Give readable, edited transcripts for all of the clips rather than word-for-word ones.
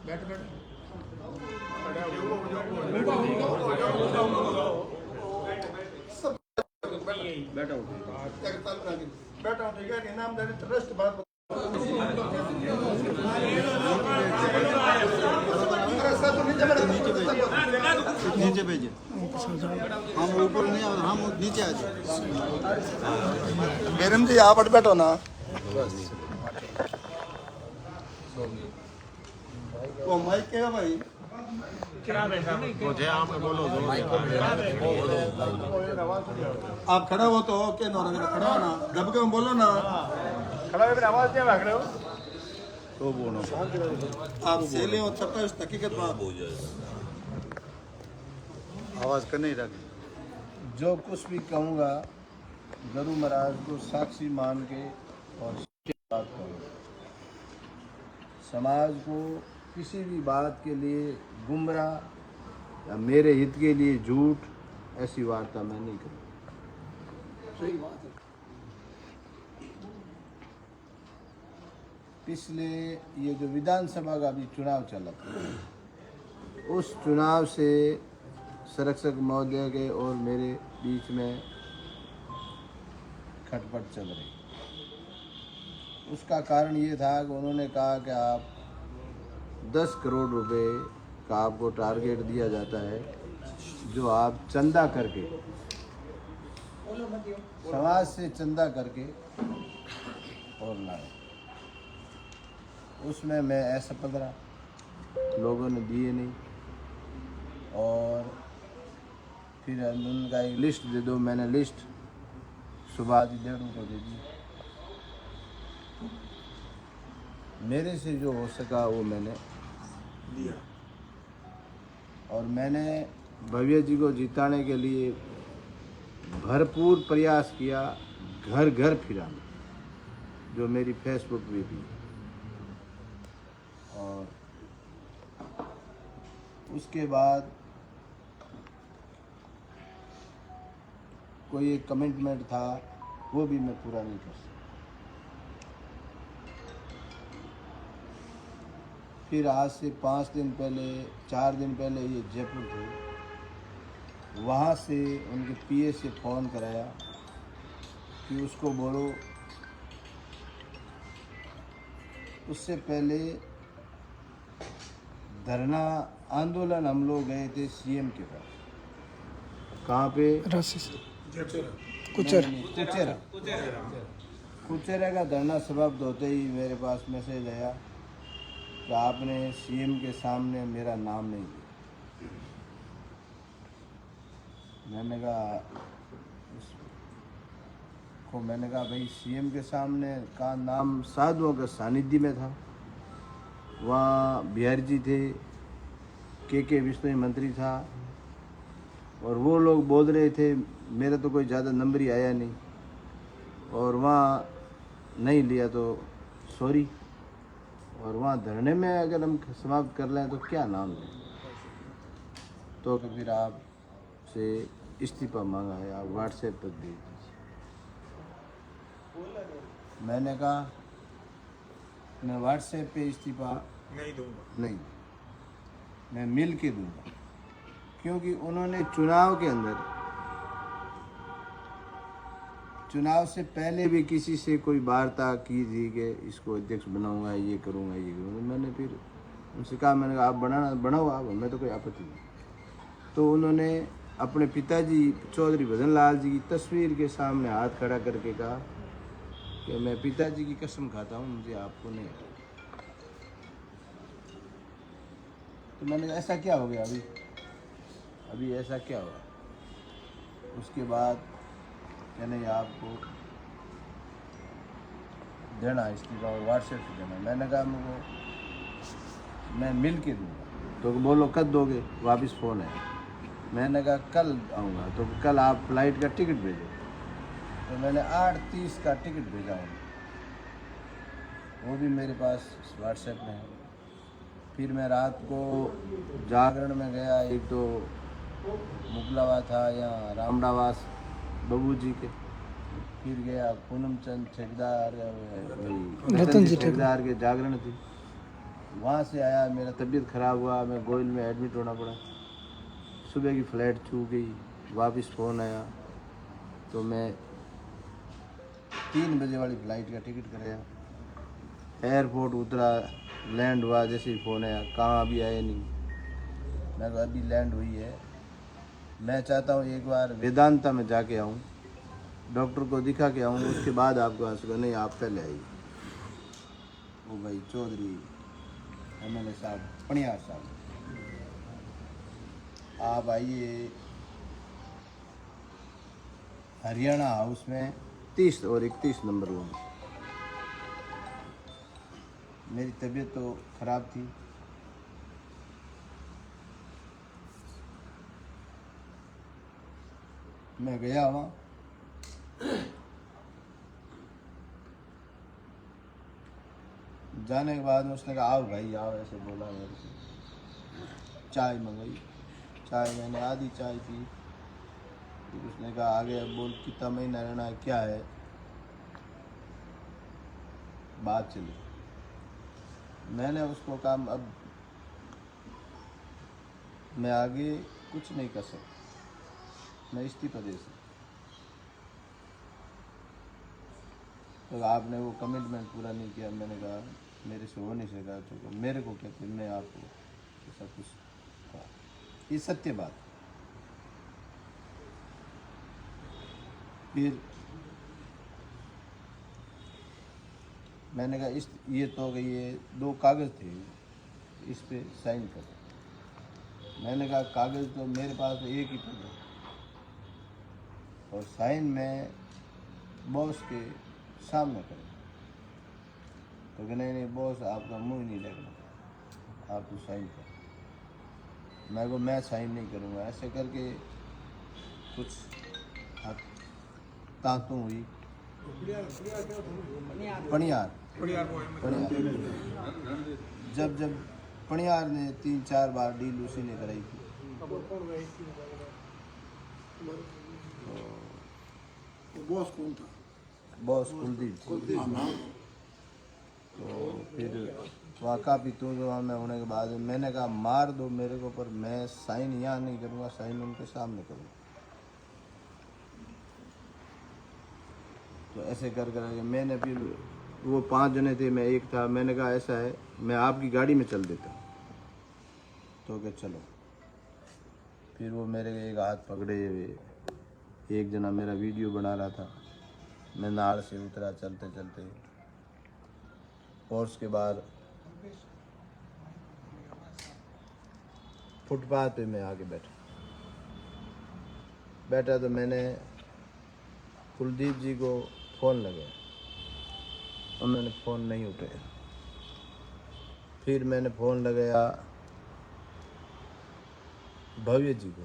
बैठा ठीक है। इनामदारी ट्रस्ट बात नीचे भेजिए, हम ऊपर नहीं आ, हम नीचे आ जाए। मैडम जी यहाँ पर बैठो ना। वो माइक क्या भाई? मुझे आप बोलो, आप खड़ा हो तो ओके ना, खड़ा हो ना, दब के बोलो ना। खड़ा हो आवाज क्या भाग रहे हो? तो बोलो आप सेले हो तब तक हकीकत बात हो जाए। आवाज कर नहीं रखी। जो कुछ भी कहूँगा गुरु महाराज को साक्षी मान के और बात करूँगा। समाज को किसी भी बात के लिए गुमराह या मेरे हित के लिए झूठ ऐसी वार्ता मैं नहीं करूँगा। सही बात है। पिछले ये जो विधानसभा का अभी चुनाव चला था, उस चुनाव से संरक्षक महोदय के और मेरे बीच में खटपट चल रही। उसका कारण ये था कि उन्होंने कहा कि आप 10 करोड़ रुपए का आपको टारगेट दिया जाता है, जो आप चंदा करके, समाज से चंदा करके और लाए। उसमें मैं असफल रहा, लोगों ने दिए नहीं। और फिर उनका एक लिस्ट दे दो, मैंने लिस्ट सुबह 1:30 को दे दी। मेरे से जो हो सका वो मैंने दिया। और मैंने भव्य जी को जिताने के लिए भरपूर प्रयास किया, घर घर फिरा, जो मेरी फेसबुक भी थी। और उसके बाद कोई एक कमिटमेंट था, वो भी मैं पूरा नहीं कर सका। फिर आज से 5 दिन पहले, 4 दिन पहले ये जयपुर थे, वहाँ से उनके पीए से फ़ोन कराया कि उसको बोलो। उससे पहले धरना आंदोलन हम लोग गए थे सीएम के पास। कहाँ पे? कुचेरा का धरना समाप्त होते ही मेरे पास मैसेज आया कि आपने सीएम के सामने मेरा नाम नहीं लिया। मैंने कहा भाई, सीएम के सामने का नाम साधुओं के सानिध्य में था। वहाँ बिहारी जी थे, के विश्नोई मंत्री था, और वो लोग बोल रहे थे मेरा तो कोई ज़्यादा नंबर ही आया नहीं, और वहाँ नहीं लिया तो सॉरी। और वहाँ धरने में अगर हम समाप्त कर लें तो क्या नाम लें। तो फिर आप से इस्तीफा मांगा है, आप व्हाट्सएप पर भेज दीजिए। मैंने कहा मैं व्हाट्सएप पे इस्तीफा नहीं दूंगा, नहीं, मैं मिल के दूंगा। क्योंकि उन्होंने चुनाव के अंदर, चुनाव से पहले भी किसी से कोई वार्ता की थी कि इसको अध्यक्ष बनाऊंगा, ये करूंगा, ये करूंगा। मैंने फिर उनसे कहा, मैंने कहा आप बनाओ आप, मैं तो कोई आपत्ति नहीं। तो उन्होंने अपने पिताजी चौधरी भजन लाल जी की तस्वीर के सामने हाथ खड़ा करके कहा कि मैं पिताजी की कसम खाता हूँ, मुझे आपको नहीं। तो मैंने कहा ऐसा क्या हो गया अभी ऐसा क्या हुआ? उसके बाद कहने आपको देना इस्तीफा और व्हाट्सएप से देना। मैंने कहा मैं मिल के दूँगा। तो बोलो कब दोगे? वापस फ़ोन है। मैंने कहा कल आऊँगा। तो कल आप फ्लाइट का टिकट भेजो। तो मैंने 8:30 का टिकट भेजा हूँ, वो भी मेरे पास व्हाट्सएप में है। फिर मैं रात को जागरण में गया, एक तो मुगलावा था या रामडावास बबू जी के, फिर गया पूनम चंद ठेकेदार, रतन जी ठेकेदार के जागरण थी, वहाँ से आया, मेरा तबीयत ख़राब हुआ, मैं गोयल में एडमिट होना पड़ा। सुबह की फ़्लाइट छूट गई, वापस फ़ोन आया तो मैं 3 बजे वाली फ़्लाइट का टिकट कराया। एयरपोर्ट उतरा, लैंड हुआ, जैसे ही फ़ोन आया कहाँ अभी आए नहीं। मैं कहा अभी लैंड हुई है। मैं चाहता हूँ एक बार वेदांता में जाके आऊँ, डॉक्टर को दिखा के आऊँ, उसके बाद आपको आ सको। नहीं, आप पहले आइए। वो भाई चौधरी MLA साहब, पनियार साहब, आप आइए हरियाणा हाउस में 30 और 31 नंबर रूम। मेरी तबीयत तो ख़राब थी, मैं गया वहाँ। जाने के बाद में उसने कहा आओ भाई आओ, ऐसे बोला मेरे से। चाय मंगाई, चाय मैंने आधी चाय पी। फिर उसने कहा आगे अब बोल कितना महीना रहना है, क्या है, बात चली। मैंने उसको कहा अब मैं आगे कुछ नहीं कर सकता, मैं इस्तीफा दे सकता। तो आपने वो कमिटमेंट पूरा नहीं किया। मैंने कहा मेरे से हो नहीं सका, तो मेरे को कहते मैं आपको सब कुछ कहा। ये सत्य बात। फिर मैंने कहा इस ये तो ये 2 कागज़ थे, इस पे साइन कर। मैंने कहा कागज़ तो मेरे पास एक ही पेन है और साइन मैं बॉस के सामने करूँ। तो कि नहीं बॉस आपका मुंह ही नहीं लगना, आप तो साइन कर। मैं साइन नहीं करूँगा। ऐसे करके कुछ तांतों हुई। पनियार जब पनियार ने 3-4 बार डील उसी ने कराई थी। बॉस कौन था? बॉस कुलदीप थी। तो फिर वहाँ काफ़ी तो में होने के बाद मैंने कहा मार दो मेरे को, पर मैं साइन यहाँ नहीं करूँगा, साइन उनके सामने करूँगा। तो ऐसे कर करके मैंने फिर वो 5 जने थे, मैं एक था। मैंने कहा ऐसा है मैं आपकी गाड़ी में चल देता हूँ। तो क्या चलो। फिर वो मेरे एक हाथ पकड़े हुए, एक जना मेरा वीडियो बना रहा था। मैं नाड़ से उतरा चलते चलते, और उसके बाद फुटपाथ पे मैं आके बैठा तो मैंने कुलदीप जी को फ़ोन लगाया, उन्होंने फ़ोन नहीं उठाया। फिर मैंने फ़ोन लगाया भव्य जी को,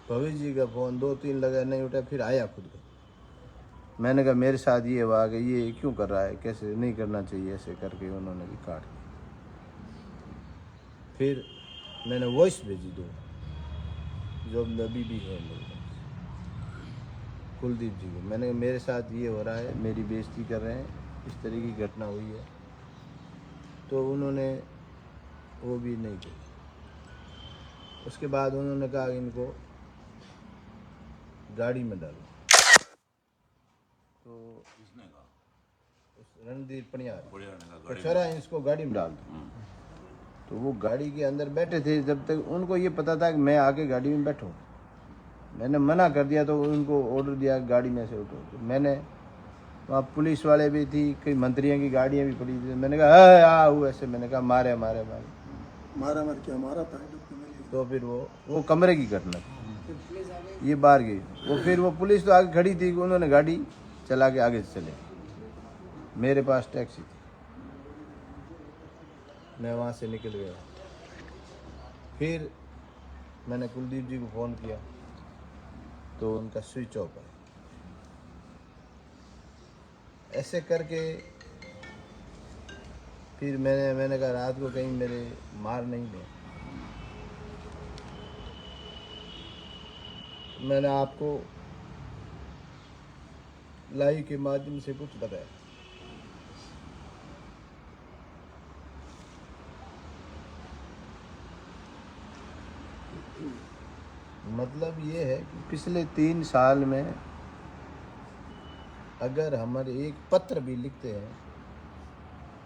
भव्य जी का फ़ोन 2-3 लगाया, नहीं उठाया। फिर आया खुद को। मैंने कहा मेरे साथ ये हुआ कि ये क्यों कर रहा है, कैसे नहीं करना चाहिए, ऐसे करके उन्होंने भी काट दिया। फिर मैंने वॉइस भेजी 2 जो अभी भी है मेरे पास, कुलदीप जी को। मैंने कहा मेरे साथ ये हो रहा है, मेरी बेइज्जती कर रहे हैं, इस तरह की घटना हुई है। तो उन्होंने वो भी नहीं की। उसके बाद उन्होंने कहा इनको गाड़ी में डालो। तो उस रणदीप पनियार सरा इसको गाड़ी में डाल दो। तो वो गाड़ी के अंदर बैठे थे, जब तक उनको ये पता था कि मैं आके गाड़ी में बैठूं। मैंने मना कर दिया तो उनको ऑर्डर दिया गाड़ी में से उठो। तो मैंने वहाँ पुलिस वाले भी थी, कई मंत्रियों की गाड़ियाँ भी पड़ी थी। मैंने कहा वो ऐसे, मैंने कहा मारे मार क्या मारा था। तो फिर वो कमरे की घटना थी, ये बाहर गई। फिर वो पुलिस तो आगे खड़ी थी, उन्होंने गाड़ी चला के आगे चले। मेरे पास टैक्सी थी, मैं वहाँ से निकल गया। फिर मैंने कुलदीप जी को फ़ोन किया तो उनका स्विच ऑफ है। ऐसे करके फिर मैंने कहा रात को कहीं मेरे मार नहीं दे। मैंने आपको लाइव के माध्यम से कुछ बताया। मतलब ये है कि पिछले 3 साल में अगर हमारे एक पत्र भी लिखते हैं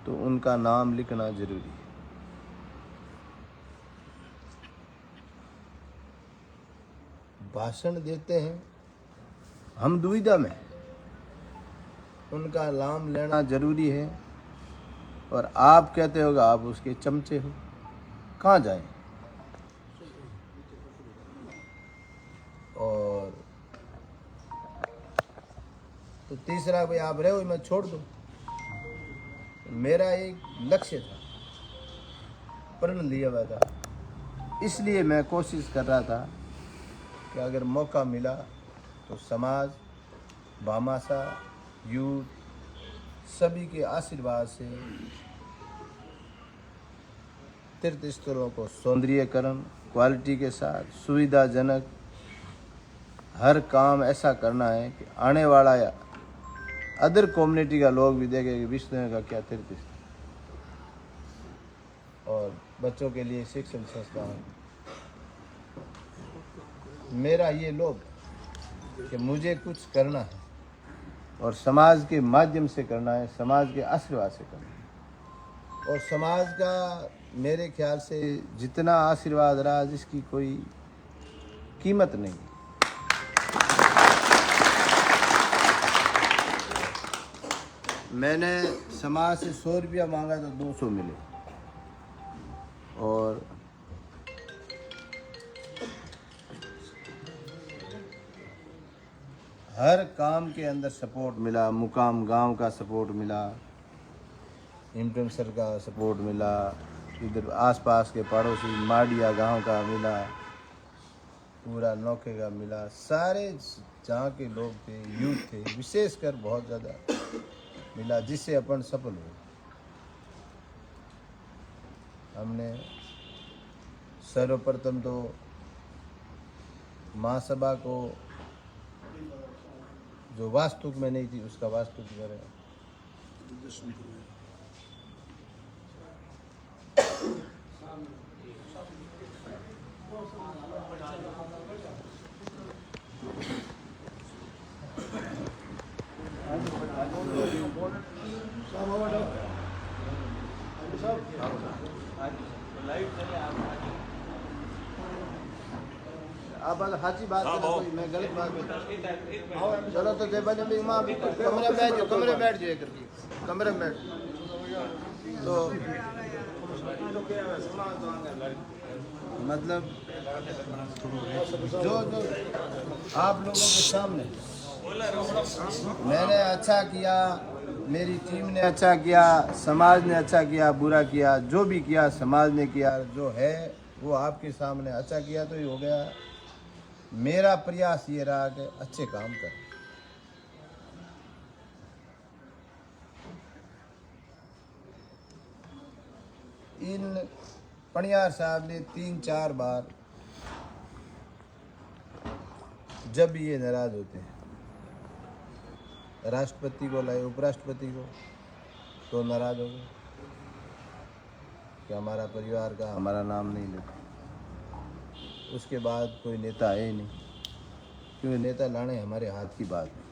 तो उनका नाम लिखना जरूरी है। भाषण देते हैं हम दुविधा में, उनका नाम लेना जरूरी है। और आप कहते होगा आप उसके चमचे हो, कहाँ जाएं? और तो तीसरा भाई आप रहे हो मैं छोड़ दूं। मेरा एक लक्ष्य था, प्रण लिया हुआ था, इसलिए मैं कोशिश कर रहा था कि अगर मौका मिला तो समाज, भामाशाह, यूथ सभी के आशीर्वाद से तीर्थ स्थलों को सौंदर्यीकरण, क्वालिटी के साथ सुविधाजनक हर काम ऐसा करना है कि आने वाला या अदर कम्युनिटी का लोग भी देखे कि विष्णु का क्या तीर्थ स्थल। और बच्चों के लिए शिक्षण संस्थान। मेरा ये लोभ कि मुझे कुछ करना है और समाज के माध्यम से करना है, समाज के आशीर्वाद से करना है। और समाज का मेरे ख्याल से जितना आशीर्वाद रहा जिसकी कोई कीमत नहीं। मैंने समाज से 100 रुपया मांगा तो 200 मिले। और हर काम के अंदर सपोर्ट मिला। मुकाम गांव का सपोर्ट मिला, हिमटन सर का सपोर्ट मिला, इधर आसपास के पड़ोसी माडिया गांव का मिला, पूरा नौके का मिला। सारे जहाँ के लोग थे, यूथ थे, विशेषकर बहुत ज़्यादा मिला, जिससे अपन सफल हुए। हमने सर्वप्रथम तो महासभा को जो वास्तुक में नहीं थी उसका वास्तुक करें। आप हाची बात है, कोई मैं गलत बात नहीं। चलो तो जय बने भी माँ कमरे में बैठ जाओ, कमरे में बैठ जाओ करके, कमरे में बैठ। तो मतलब जो आप लोगों के सामने मैंने अच्छा किया, मेरी टीम ने अच्छा किया, समाज ने अच्छा किया, बुरा किया, जो भी किया समाज ने किया, जो है वो आपके सामने अच्छा किया तो ही हो गया। मेरा प्रयास ये रहा कि अच्छे काम करें। इन पनियार साहब ने 3-4 बार जब ये नाराज होते हैं, राष्ट्रपति को लाए, उपराष्ट्रपति को, तो नाराज हो गए कि हमारा परिवार का हमारा नाम नहीं लेता। उसके बाद कोई नेता है ही नहीं, क्योंकि नेता लाने हमारे हाथ की बात है।